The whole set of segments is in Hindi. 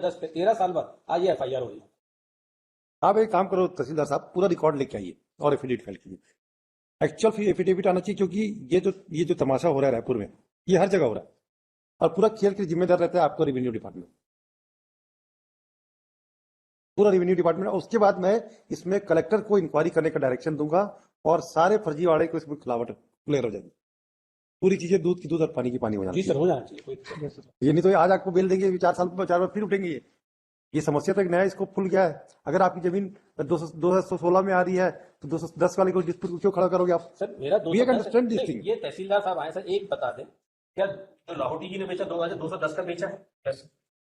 10-13 साल बाद आज ये FIR हो रही है। आप एक काम करो तहसीलदार साहब, पूरा रिकॉर्ड लेके आइए और एफिडेविट फाइल कीजिए। एक्चुअल एफिडेविट आना चाहिए, क्योंकि ये जो तमाशा हो रहा है रायपुर में, ये हर जगह हो रहा है और पूरा खेल के जिम्मेदार रहता है आपका रेवेन्यू डिपार्टमेंट, पूरा रेवेन्यू डिपार्टमेंट। और उसके बाद मैं इसमें कलेक्टर को इंक्वायरी करने का डायरेक्शन दूंगा और सारे फर्जीवाड़े को इसमें खिलावट क्लियर हो जाएगी। पूरी चीजें दूध की दूध और पानी की पानी हो जाएगी। जी सर, हो जाना चाहिए। ये नहीं तो आज आपको बेल देंगे, 4 साल 4 बार फिर उठेंगे। ये समस्या तो एक नया इसको फुल गया है। अगर आपकी जमीन 216 में आ रही है तो 210 वाले को डिस्प्यूट क्यों खड़ा करोगे आप? सर मेरा We can understand this thing. ये तहसीलदार साहब आए सर, एक बता दें, क्या जो लाहौटी जी ने बेचा 210 का बेचा है,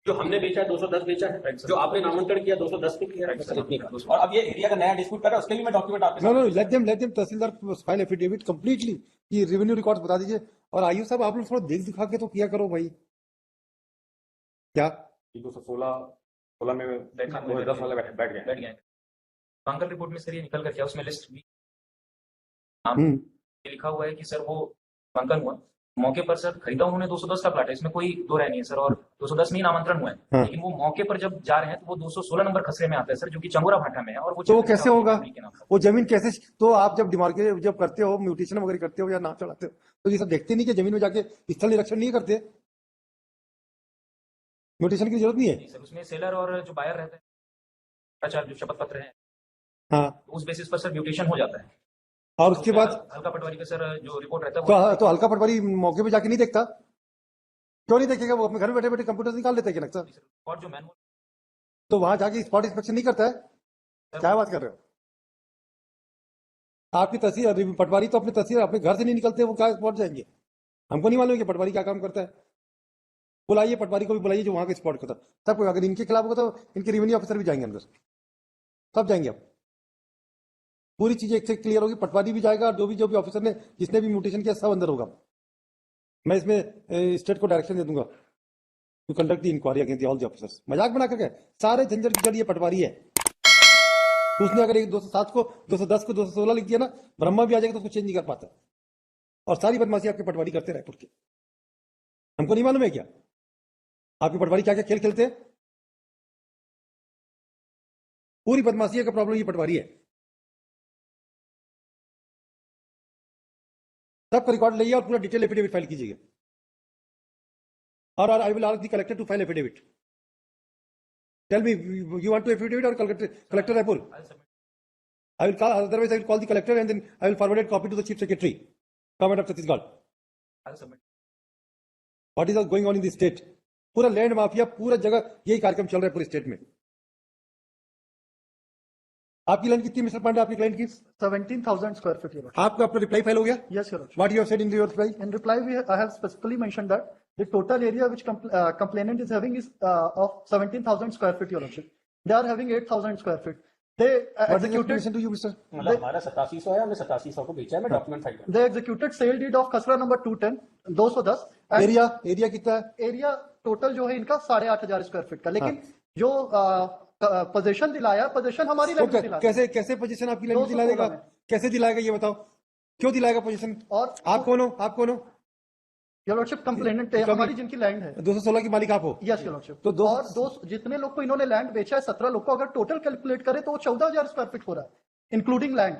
जो हमने बेचा है 210 बेचा है, जो आपने नामांकन किया 210 पे किया है, और अब ये एरिया का नया डिस्प्यूट कर रहा है, उसके लिए मैं डॉक्यूमेंट आपके नो लेट देम तहसीलदार फाइल एफिडेविट कंप्लीटली, ये रेवेन्यू रिकॉर्ड्स बता दीजिए। और आयु साहब आप लोग थोड़ा देख दिखा के तो किया करो भाई। क्या 216 में 10 वाला बैठ गया कांगल रिपोर्ट में सर ये निकल कर क्या उसमें लिस्ट भी लिखा हुआ है कि सर वो नामांकन हुआ मौके पर, सर खरीदा उन्होंने 210 का प्लाट है, इसमें कोई दो राय नहीं है सर, और 210 में ही नामांतरण हुआ है। हाँ। लेकिन वो मौके पर जब जा रहे हैं तो वो 216 नंबर खसरे में आता है सर, जो कि चंगोरा भाटा में है। और तो वो कैसे होगा? वो जमीन कैसे? तो आप जब डिमार्केट जब करते हो, म्यूटेशन वगैरह करते हो या नाम चढ़ाते हो, तो ये सब देखते नहीं कि जमीन में जाके स्थल निरीक्षण नहीं करते? म्यूटेशन की जरूरत नहीं है सर, उसमें सेलर और जो बायर रहता है जो शपथ पत्र है, हाँ, तो उस बेसिस पर सर म्यूटेशन हो जाता है। और उसके बाद हल्का पटवारी का सर जो रिपोर्ट रहता है तो हल्का पटवारी मौके पे जाके नहीं देखता? क्यों नहीं देखेगा? वो अपने घर में बैठे बैठे कंप्यूटर निकाल लेते हैं क्या? और जो मैनुअल तो वहां जाके स्पॉट इंस्पेक्शन नहीं करता है? क्या बात कर रहे हो? आपकी तहसील पटवारी तो अपनी तहसील अपने घर से नहीं निकलते, वो क्या स्पॉट जाएंगे? हमको नहीं मालूम कि पटवारी क्या काम करता है। बुलाइए पटवारी को भी, बुलाइए जो वहां के स्पॉट करता। सब कोई अगर इनके खिलाफ होगा तो इनके रेवेन्यू ऑफिसर भी जाएंगे अंदर, सब जाएंगे। अब पूरी चीजें एक से क्लियर होगी, पटवारी भी जाएगा, जो भी ऑफिसर ने जिसने भी म्यूटेशन किया सब अंदर होगा। मैं इसमें स्टेट को डायरेक्शन दे दूंगा to conduct the inquiry against all the officers. मजाक बना करके सारे झंझट की जड़ ये पटवारी है। तो उसने अगर 207 को 210 को 216 लिख दिया ना, ब्रह्मा भी आ जाएगा तो उसको चेंज नहीं कर पाता। और सारी बदमाशी आपके पटवारी करते रायपुर के। हमको नहीं मालूम है क्या आपके पटवारी क्या क्या खेल खेलते हैं? पूरी बदमाशी का प्रॉब्लम ये पटवारी है। सबका रिकॉर्ड लाइए और पूरा डिटेल एफिडेविट फाइल कीजिएगा। और I will ask the collector to file affidavit. Tell me, you want to affidavit और collector Raipur? I will call, otherwise I will call the collector and then I will forward a copy to the chief secretary, government of Chhattisgarh. What is going on in the state? पूरा लैंड माफिया, पूरा जगह यही कार्यक्रम चल रहा है पूरे स्टेट में। आपकी लैंड कितनी मिस्टर पांडे? आपकी क्लाइंट की 17,000 square feet. आपका अपना रिप्लाई फाइल हो गया? Yes, Your Lordship. What you have said in your reply? In reply, I have specifically mentioned that the total area which complainant is having is of 17,000 square feet, Your Lordship. They are having 8,000 square feit. They executed to you, Mr. मतलब हमारा 8700 है, हमने 8700 को बेचा है, मैं डॉक्यूमेंट फाइल कर। They executed sale deed of खसरा नंबर 210 210। एरिया कितना है? एरिया टोटल जो है इनका 8,500 स्क्वायर फीट का, लेकिन जो पोजीशन दिलाया, पोजीशन हमारी लैंड में दिलाया। कैसे पोजीशन आपकी लैंड में दिलाएगा? कैसे दिलाएगा ये बताओ? क्यों दिलाएगा पोजीशन? और आप कौन हो? आप कौन हो? योर लॉर्डशिप कंप्लेनेंट हमारी जिनकी लैंड है 216 की मालिक आप हो? Yes your lordship. तो और जितने लोग को इन्होंने लैंड बेचा है 17 लोग को अगर टोटल कैलकुलेट करें तो वो 14,000 स्क्वायर फीट हो रहा है इंक्लूडिंग लैंड।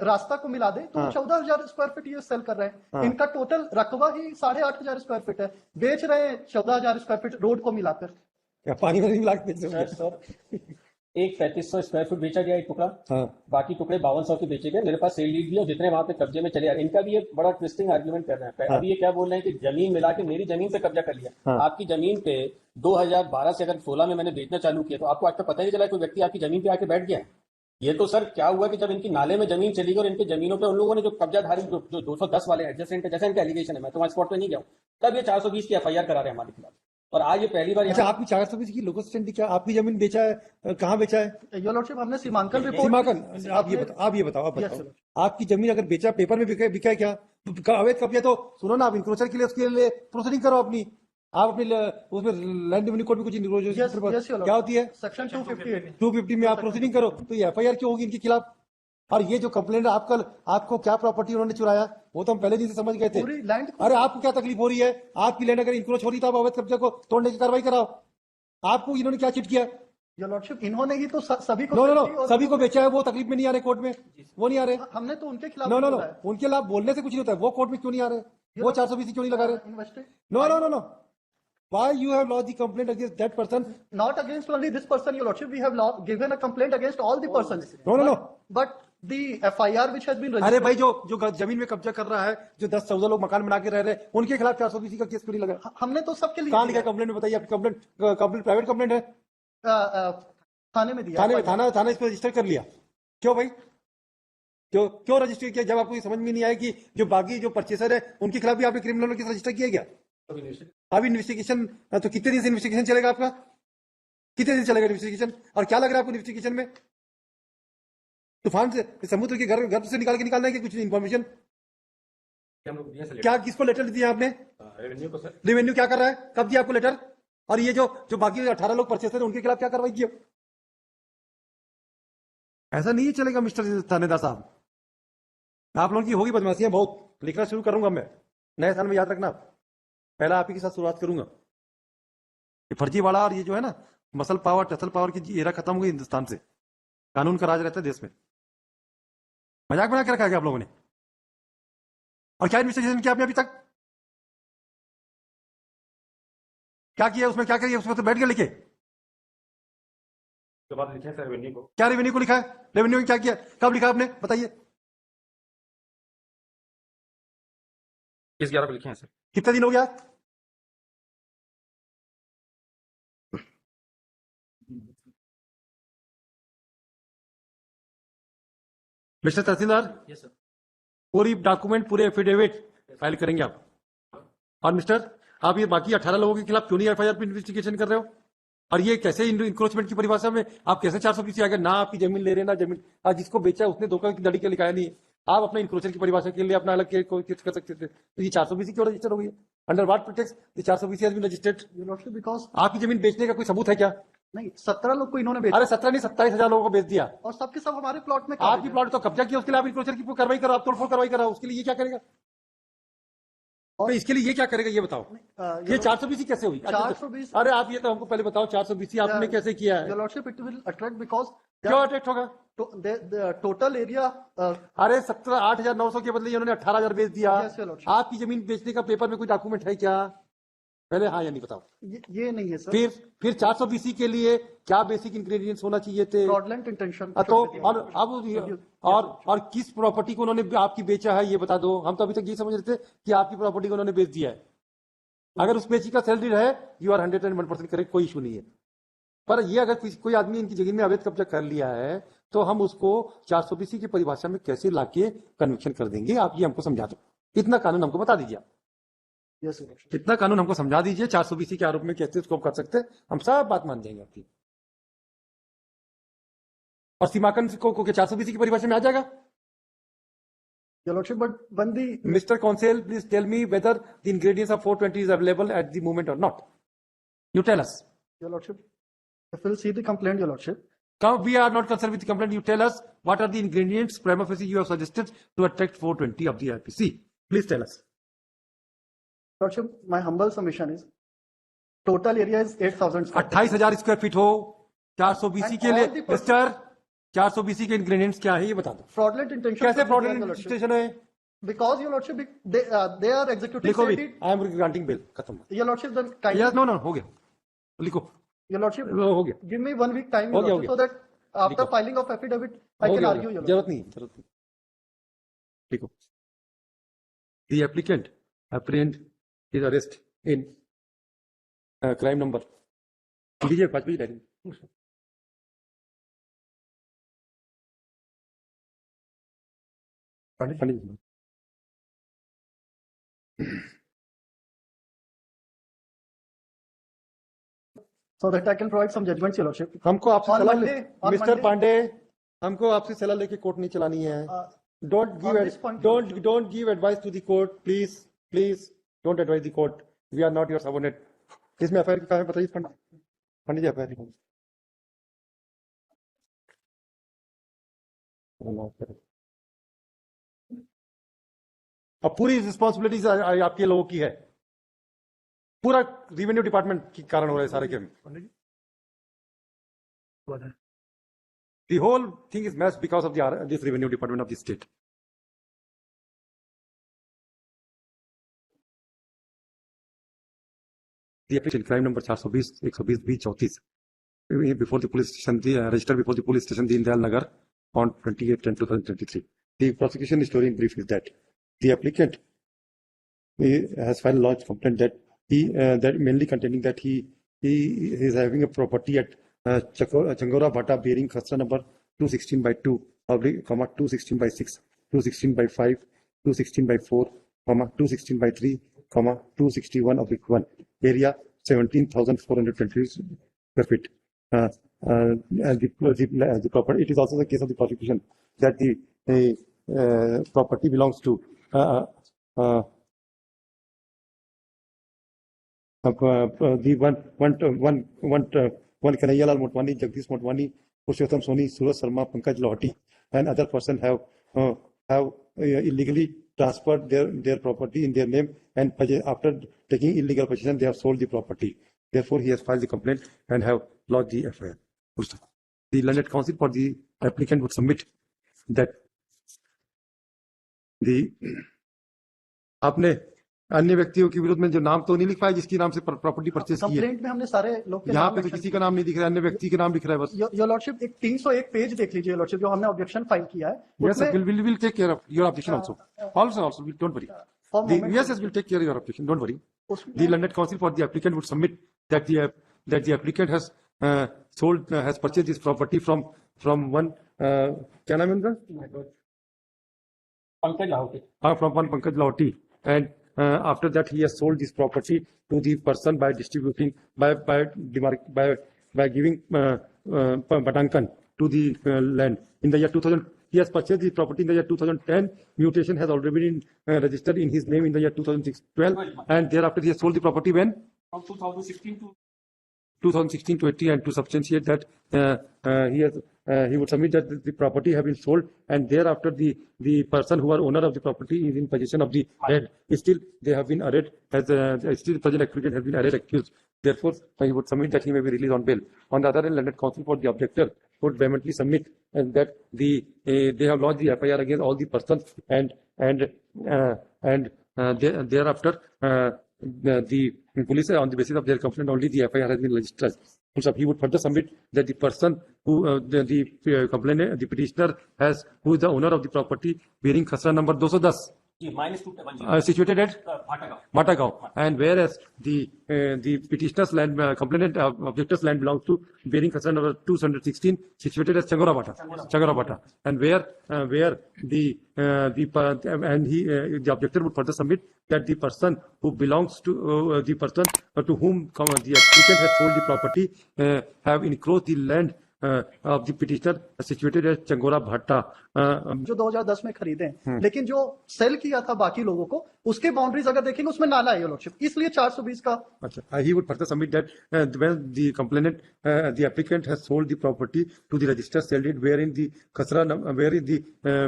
रास्ता को मिला दे तो 14,000 स्क्वायर फीट ये सेल कर रहे हैं। इनका टोटल रकबा ही 8,500 स्क्वायर फीट है, बेच रहे हैं 14,000 स्क्वायर फीट रोड को मिलाकर। पानी में मिला के बेच रहे हैं सर। एक 3500 स्क्वायर फीट बेचा गया एक टुकड़ा, बाकी टुकड़े 5200 के बेचे गए। मेरे पास सेल डीड भी है, जितने वहां पे कब्जे में चले आ रहे हैं। इनका भी ये बड़ा ट्विस्टिंग आर्ग्यूमेंट कर रहे हैं। अभी ये क्या बोल रहे हैं कि जमीन मिला के मेरी जमीन पे कब्जा कर लिया। आपकी जमीन पे 2012 से अगर 16 में मैंने बेचना चालू किया तो आपको आज तक पता ही नहीं चला कोई व्यक्ति आपकी जमीन पे आके बैठ गया। ये तो सर क्या हुआ कि जब इनकी नाले में जमीन चली गई और इनकी जमीनों पे उन लोगों ने जो कब्जाधारी जो 210 वाले एडजस्टेंट है, जैसे इनका एलिगेशन है, मैं तो वहां स्पॉट पे नहीं गया हूं, तब ये 420 की FIR करा रहे हैं हमारे खिलाफ। और आज ये पहली बार। अच्छा, आपकी 420 की लोकल स्टैंड क्या आपकी जमीन बेचा है? कहाँ बेचा है? योर लॉर्डशिप हमने सीमांकन रिपोर्ट। सीमांकन आप ये बताओ आपकी जमीन अगर बेचा पेपर में बिका है क्या? अवैध कब्जा तो सुनो ना, आप इंक्रोचर के लिए उसके लिए प्रोसीडिंग करो अपनी। आप अपने उसमें लैंड रेवेन्यू कोड में कुछ क्या होती है? सेक्शन 250 में आप प्रोसीडिंग करो तो ये FIR क्यों होगी इनके खिलाफ? और ये जो कंप्लेंट आपको क्या प्रॉपर्टी उन्होंने चुराया वो तो हम पहले दिन से समझ गए थे। लैंड। अरे आपको क्या तकलीफ हो रही है? आपकी लैंड अगर इंक्रोच हो रही तो आप अवैध कब्जा को तोड़ने की कार्रवाई कराओ। आपको इन्होंने क्या चिट किया? योर लॉर्डशिप इन्होंने ही तो सभी को नो नो सेल की नो, और सभी को बेचा है, वो तकलीफ में नहीं आ रहे कोर्ट में, वो नहीं आ रहे। हमने तो उनके खिलाफ नो नो नो, बोला है। उनके खिलाफ बोलने से कुछ नहीं होता है, वो कोर्ट में क्यों नहीं आ रहे? वो 420 क्यों नहीं लगा रहे? Invested. No no no no, why you have lodged the complaint against that person? Not against only this person, your lordship. We have given a complaint against all the persons. No, no, no. But the FIR which has been अरे registered. भाई, जो जमीन में कब्जा कर रहा है, जो 10-14 लोग मकान बना के रह रहे हैं, उनके खिलाफ 420 का केस क्यों नहीं लगा? हमने तो सबके लिए कहाँ लिखा कंप्लेंट में? बताइए, आपकी कंप्लेंट प्राइवेट कंप्लेंट है? थाने में दिया। थाना इस पर रजिस्टर कर लिया क्यों भाई? क्यों रजिस्टर किया जब आपको ये समझ में नहीं आया कि जो बाकी जो परचेसर है उनके खिलाफ भी आपने क्रिमिनल केस रजिस्टर किया क्या? अब इन्वेस्टिगेशन तो कितने दिन से इन्वेस्टिगेशन चलेगा आपका? कितने दिन चलेगा इन्वेस्टिगेशन? और क्या लग रहा है आपको इन्वेस्टिगेशन में? तूफान से समुद्र के घर से निकालना है कि कुछ इन्फॉर्मेशन? क्या किसको लेटर दिया आपने? रेवेन्यू को सर। रेवेन्यू क्या कर रहा है? कब दिया आपको लेटर? और ये जो बाकी 18 लोग परचेसर है उनके खिलाफ क्या कार्रवाई की? ऐसा नहीं चलेगा मिस्टर थानेदार साहब। आप लोगों की होगी बदमाशियां बहुत। लिखना शुरू करूंगा मैं नए साल में, याद रखना। पहला आप ही के साथ शुरुआत करूंगा। ये फर्जीवाड़ा और ये जो है ना मसल पावर टसल पावर की एरा खत्म हो गई हिंदुस्तान से। कानून का राज रहता है देश में। मजाक बना के रखा है आप लोगों ने। और क्या इन्वेस्टिगेशन किया आपने अभी तक? क्या किया उसमें? क्या करिए उसमें? तो बैठ के लिखे तो बात लिखे सर रेवेन्यू को। क्या रेवेन्यू को लिखा है? रेवेन्यू में क्या किया? कब लिखा आपने? बताइए। 11 को लिखे हैं सर। कितने दिन हो गया? मिस्टर तहसीलदार, यस सर। पूरी डॉक्यूमेंट पूरे एफिडेविट फाइल करेंगे आप। और मिस्टर, आप ये बाकी 18 लोगों के खिलाफ क्यों नहीं एफआईआर पे इन्वेस्टिगेशन कर रहे हो? और ये कैसे इंक्रोचमेंट की परिभाषा में आप कैसे 420 आ गए? ना आपकी जमीन ले रहे ना जमीन, आज जिसको बेचा उसने धोखा की दड़ी के लिखाया नहीं है। आप अपने इंक्रोचर की परिभाषा के लिए अपना अलग केस कर सकते थे। तो ये 420 क्यों रजिस्टर हो गई? Under what pretext the 420 has been registered? Your lordship because आपकी जमीन बेचने का कोई सबूत है क्या? नहीं, 17 लोग को इन्होंने बेचा अरे 17 नहीं 27,000 लोगों को बेच दिया। और सबके सब हमारे प्लॉट में आपकी प्लॉट तो कब्जा किया, उसके लिए आप इंक्रोचर की कार्रवाई करो, आप तोड़फोड़ कार्रवाई करो, उसके लिए ये क्या करेगा? और इसके लिए ये क्या करेगा ये बताओ? ये 420 कैसे हुई? 420 अरे आप ये तो हमको पहले बताओ 420 आपने कैसे किया है? Your lordship it will attract because क्यों अट्रैक्ट होगा? टोटल एरिया अरे 8,900 के बदले इन्होंने 18,000 बेच दिया। Yes, your lordship. आपकी जमीन बेचने का पेपर में कोई डॉक्यूमेंट है क्या? पहले हाँ या नहीं बताओ। ये नहीं है सर। फिर 420 के लिए क्या बेसिक इंग्रेडिएंट्स होना चाहिए थे? Fraudulent intention. तो और किस प्रॉपर्टी को उन्होंने आपकी बेचा है ये बता दो। हम तो अभी तक ये समझ रहे थे कि आपकी प्रॉपर्टी को उन्होंने बेच दिया है। अगर उस बेची का सैलरी है, यू आर 101% करेक्ट, कोई इशू नहीं है। पर ये अगर कोई आदमी इनकी जमीन में अवैध कब्जा कर लिया है तो हम उसको 420 की परिभाषा में कैसे लाके कन्विक्शन कर देंगे? आप ये हमको समझा दो। इतना कानून हमको बता दीजिए। यस कितना कानून हमको समझा दीजिए। 420 के आरोप में कैसे उसको कर सकते हैं, हम सब बात मान जाएंगे आपकी। और सीमांकन को 420 की परिभाषा में आ जाएगा। योर लॉर्डशिप बट बंदी mister counsel, please tell me whether the ingredients of 420 is available at the moment or not. You tell us. Your lordship if we'll see the complaint, your lordship. We are not concerned with the complaint. You tell us what are the ingredients prima facie you have suggested to attract 420 of the IPC. Please tell us. Lordship, my humble submission is total area is 8,000 square. 28,000 square feet हो 420 के लिए। मिस्टर 420 के इंग्रेडिएंट्स क्या है ये बता दो। Fraudulent intention. कैसे fraudulent intention है? Because your lordship, they are executing. लिखो भी। I am granting bail। खत्म। Your lordship, then kindly. Yes, no, हो गया। लिखो। Your lordship, हो गया। give me 1 week time, हो your गया, lordship, so that after filing of affidavit, I can argue, your lordship. जरूरत नहीं। लिखो। The applicant apprehend his arrest in crime number। लीजिए 5 बजे diary. Pandit So that I can provide some judgments, your lordship. हमको आपसे On सलाह Monday, on mister Monday. Pandey, हमको आपसे सलाह लेके कोर्ट नहीं चलानी है। On this point, don't give advice to the court, please don't advise the court. We are not your subordinate. इसमें एफआईआर क्या है बताइए पंडित जी। एफआईआर अब पूरी रिस्पॉन्सिबिलिटी आपके लोगों की है। पूरा रेवेन्यू डिपार्टमेंट के कारण हो रहा है सारे के। The whole thing is messed because of this revenue department of the state. The application crime number 420 120 20 before the police station, registered before the police station, Deen Dayal Nagar, on 28/10/2023. The prosecution story in brief is that the applicant has filed a large complaint that that mainly containing that he is having a property at Changora Bhatta bearing Khasra number 216/2, 216/6, 216/5, 216/4, 216/3, 261/1, area 17,420 square feet. As the property, it is also the case of the prosecution that the property belongs to the one Kanaiyalal Motwani, Jagdish Motwani, Purushottam Soni, Suraj Sharma, Pankaj Lohati, and other person have illegally transferred their property in their name, and after taking illegal possession, they have sold the property. Therefore, he has filed the complaint and have lodged the FIR. The learned counsel for the applicant would submit that the आपने अन्य व्यक्तियों के विरुद्ध में जो नाम तो नहीं लिख पाया जिसकी नाम से प्रॉपर्टी परचेज की है। कंप्लेंट में हमने सारे लोग के यहाँ नाम पे तो किसी का नाम नहीं दिख रहा है, अन्य व्यक्ति के नाम दिख रहा है बस। योर लॉर्डशिप एक 301 पेज देख लीजिए योर लॉर्डशिप, जो हमने ऑब्जेक्शन फाइल किया है। Yes, sir, we'll take care of your objection also. Also, don't worry. Yes, we'll take care of your objection. Don't worry. The learned counsel for the applicant would submit that the applicant has has purchased this property from one क्या नाम है उनका? Pankaj Lahoti. From one Pankaj Lahoti, and after that he has sold this property to the person by distributing by giving Batankan to the land in the year 2000. He has purchased the property in the year 2010. Mutation has already been registered in his name in the year 2012, and thereafter he has sold the property when? From 2016 to 2016-20, and to substantiate that he would submit that the property have been sold, and thereafter the person who are owner of the property is in possession of the land. Still they have been arrested as still the present applicant has been arrested accused. Therefore, he would submit that he may be released on bail. On the other hand, learned counsel for the objector would vehemently submit that they have lodged the FIR against all the persons, and thereafter the police, on the basis of their complaint only, the FIR has been registered. So he would further submit that the person who the complainant, the petitioner who is the owner of the property bearing Khasra number 210, situated at Bhattagaon, and whereas the petitioner's land, complainant objector's land belongs to bearing Khasra number 216, situated as Changora Bhatta, and where the objector would further submit that the person who belongs to the person to whom the applicant has sold the property have encroached the land of the petitioner situated at Changora Bhatta. जो 2010 में खरीदे, लेकिन जो सेल किया था बाकी लोगों को, उसके बाउंड्रीज अगर देखेंगे उसमें नाला है योर लॉर्डशिप, इसलिए 420 का। अच्छा, he would further submit that when the complainant, the applicant has sold the property to the registered sale deed wherein the Khasra, wherein the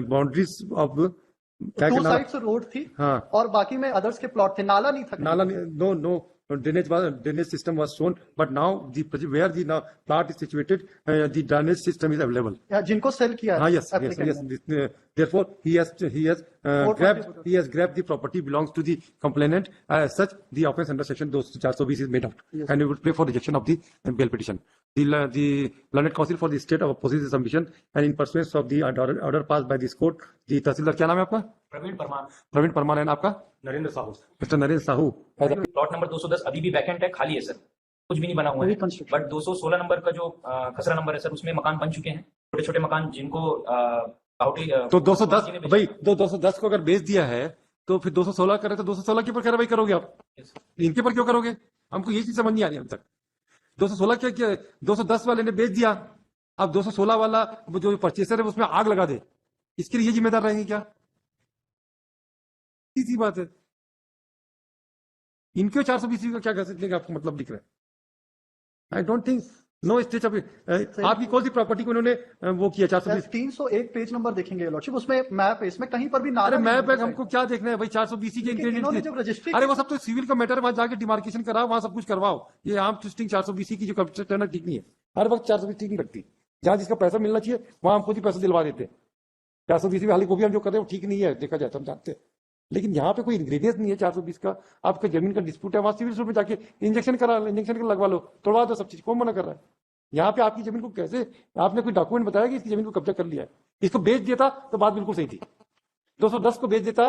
boundaries of two sides road थी, हाँ, और बाकी में अदर्स के प्लॉट थे, नाला नहीं था। नाला no drainage system was shown, but now where the plot is situated, the drainage system is available. जिनको सेल किया है। Yes. Therefore, he has grabbed the property belongs to the complainant. As such, the offence under section 420 is made out, and we would pray for rejection of the bail petition. The learned counsel for the state opposes the submission, and in pursuance of the order passed by this court, the तहसीलदार क्या नाम है आपका? प्रवीण परमार, and आपका? Narendra Sahu. Mister Narendra Sahu. Plot number 210 अभी भी वैकेंट है, खाली है सर, कुछ भी नहीं बना हुआ है। बट 216 नंबर का जो खसरा नंबर है सर, उसमें मकान बन चुके हैं, छोटे छोटे मकान, जिनको तो 210 भाई 210 को अगर बेच दिया है तो फिर 216 करे तो 216 के ऊपर कार्रवाई करोगे आप? इनके पर क्यों करोगे? हमको ये चीज समझ नहीं आ रही अब तक। 216 क्या 210 वाले ने बेच दिया, अब 216 वाला जो परचेसर है उसमें आग लगा दे, इसके लिए ये जिम्मेदार रहेंगे क्या? सीधी बात है। इनके 420 का क्या कह सकते हैं, आपको मतलब दिख रहा है? I don't think no stage आपकी कौन सी प्रॉपर्टी को उन्होंने वो किया 420? 301 पेज नंबर देखेंगे ये लॉर्डशिप, उसमें मैप है, इसमें कहीं पर भी नारा अरे नहीं मैप है। है, हमको क्या देखना है भाई? 420 के इन्होंने इंग्रेडिएंट्स। जब रजिस्ट्री अरे वो सब तो सिविल का मैटर, वहां जाके डिमार्केशन कराओ, वहां सब कुछ करवाओ। ये आम ट्विस्टिंग 420 की जो कंप्यूटर है ना, ठीक नहीं है। हर वक्त 420 ठीक नहीं लगती। जहां जिसका पैसा मिलना चाहिए वहां हम खुद ही पैसा दिलवा देते हैं। 420 में हाल को भी हम जो कर रहे हैं वो ठीक नहीं है, देखा जाए तो हम जानते हैं। लेकिन यहाँ पे कोई इंग्रेडिएंट नहीं है 420 का। आपका जमीन का डिस्प्यूट है, वहां सिविल सूट में जाके इंजेक्शन लगवा लो, तोड़वा दो सब चीज। कौन मना कर रहा है? यहाँ पे आपकी जमीन को कैसे, आपने कोई डॉक्यूमेंट बताया कि इसकी जमीन को कब्जा कर लिया है? इसको बेच देता तो बात बिल्कुल सही थी। 210 को बेच देता।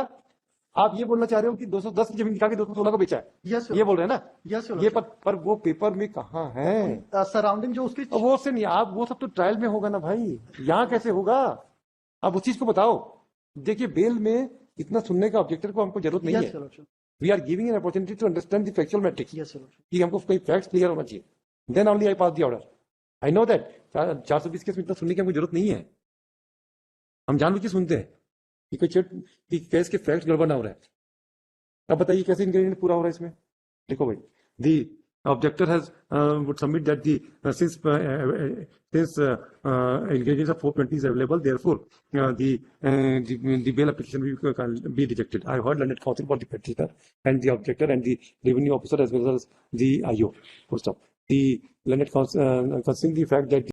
आप ये बोलना चाह रहे हो कि 210 की जमीन दिखा के 216 को बेचा है? यस ये बोल रहे हैं ना? यस ये पर वो पेपर में कहाँ है? सराउंडिंग जो उसकी वो से नहीं, आप वो सब तो ट्रायल में होगा ना भाई, यहाँ कैसे होगा? आप उस चीज को बताओ। देखिए बेल में इतना सुनने का ऑब्जेक्टर को हमको जरूरत नहीं है। We are giving an opportunity to understand the factual matrix, कि हमको कोई फैक्ट्स क्लियर होना चाहिए। Then only I pass the order. I know that 420 case में इतना सुनने की हमको जरूरत नहीं है। हम जानबूझ के सुनते हैं कि केस के फैक्ट्स गड़बड़ ना हो रहा है। अब बताइए कैसे इंग्रेडिएंट पूरा हो रहा है इसमें? देखो भाई, दी objector has would submit that the since ingredients of 420 is available, therefore the bail application will be rejected. I heard learned counsel for the petitioner and the objector and the revenue officer as well as the IO. Full stop. The learned counsel considering the fact that